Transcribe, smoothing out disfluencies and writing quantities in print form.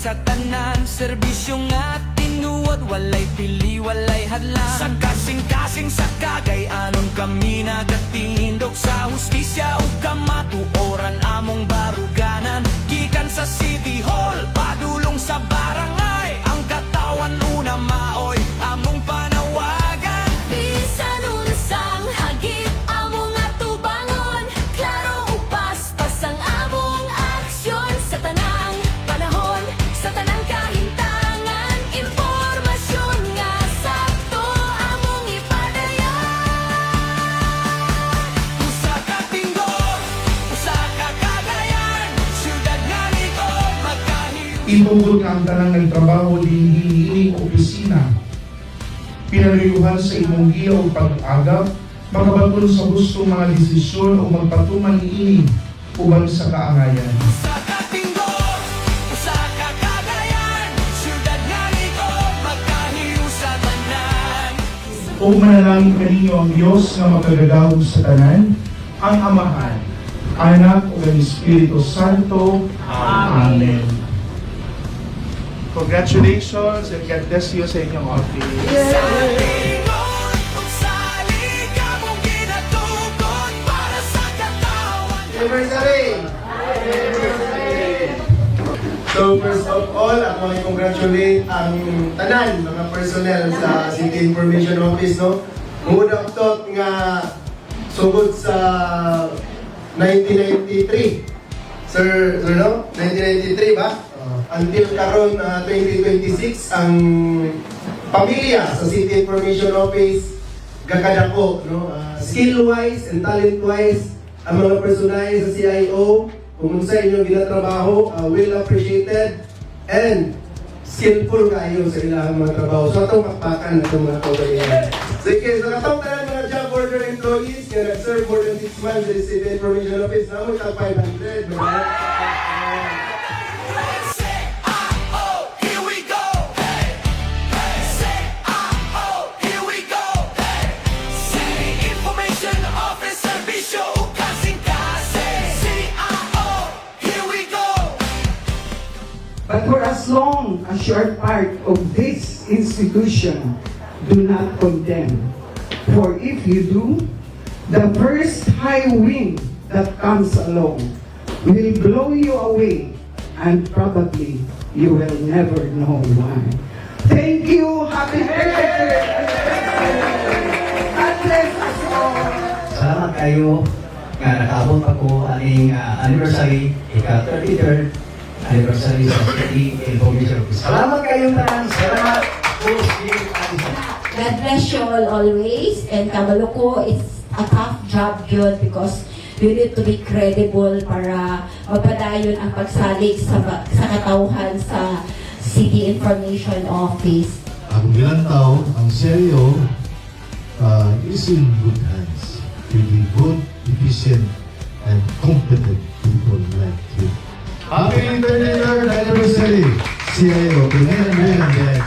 sa tanan, serbisyo nga tinuod, walay pili, walay hadlang. Sa kasing-kasing sa Cagayanon kami nagatindog, sa hustisya ug kamatuoran among baruganan. Gikan sa City Hall, padulong sa barangay, ang katawan una maoy among panawagan. Bisan unsang hagit among atubangon, klaro ug paspas ang among aksyon sa tanang panahon, sa tanang kahintangan. Impormasyon nga sakto among ipadayon. Usa ka Tingog, usa ka Cagayan, syudad nga likod magkahiu. Ibugod nga ang tanang nagtrabaho din hinihiling opisina. Pinaluyuhan sa imong giya o pag-agap, makabagon sa gustong mga desisyon o magpatuman niini uban sa kaangayan. Usa ka Tingog, usa ka Cagayan, syudad nga likod magkahiu sa tanan. O manalangin kaninyo ang Diyos nga makagagahog sa tanan, ang Amahan, Anak o ang Espiritu Santo. Amen. Congratulations and God bless you sa inyong office. Sa lingon, kung sali ka mong ginatugod para sa katawan. So first of all, ako ay congratulate ang tanan mga personnel sa City Information Office, no? Muna to nga sugod sa 1993. Sir, no? 1993 ba? Until karon 2026 ang pamilya sa City Information Office gakadako, no? Skill-wise and talent-wise ang mga personal sa CIO, kung sa inyong ginatrabaho, well appreciated and skillful kayo sa ilang mga trabaho. So itong makpakan na itong mga kabayan. Sige, so katong tanan mga job order employees nga nag-serve more than 6 months sa City Information Office, na mo 500. No? Here we go. Hey, hey. Say here we go. Hey. City Information Office Servicio kasing-kasing. CIO, here we go. But for as long as you are part of this institution, do not condemn. For if you do, the first high wind that comes along will blow you away, and probably you will never know why. Thank you. Happy birthday. God bless us all. Salamat kayo nga nakaabot ako aning anniversary, ika-33rd anniversary sa City Information Office. Salamat kayong tanan. Salamat po God bless you all always. And kabalo ko, it's a tough job yun because you need to be credible para magpadayon ang pagsalig sa katauhan sa City Information Office. Ang Gilantaw, ang seryo, is in good hands. Really good, efficient, and competent people like you. Happy 33rd anniversary, CIO. Pinay-pinay.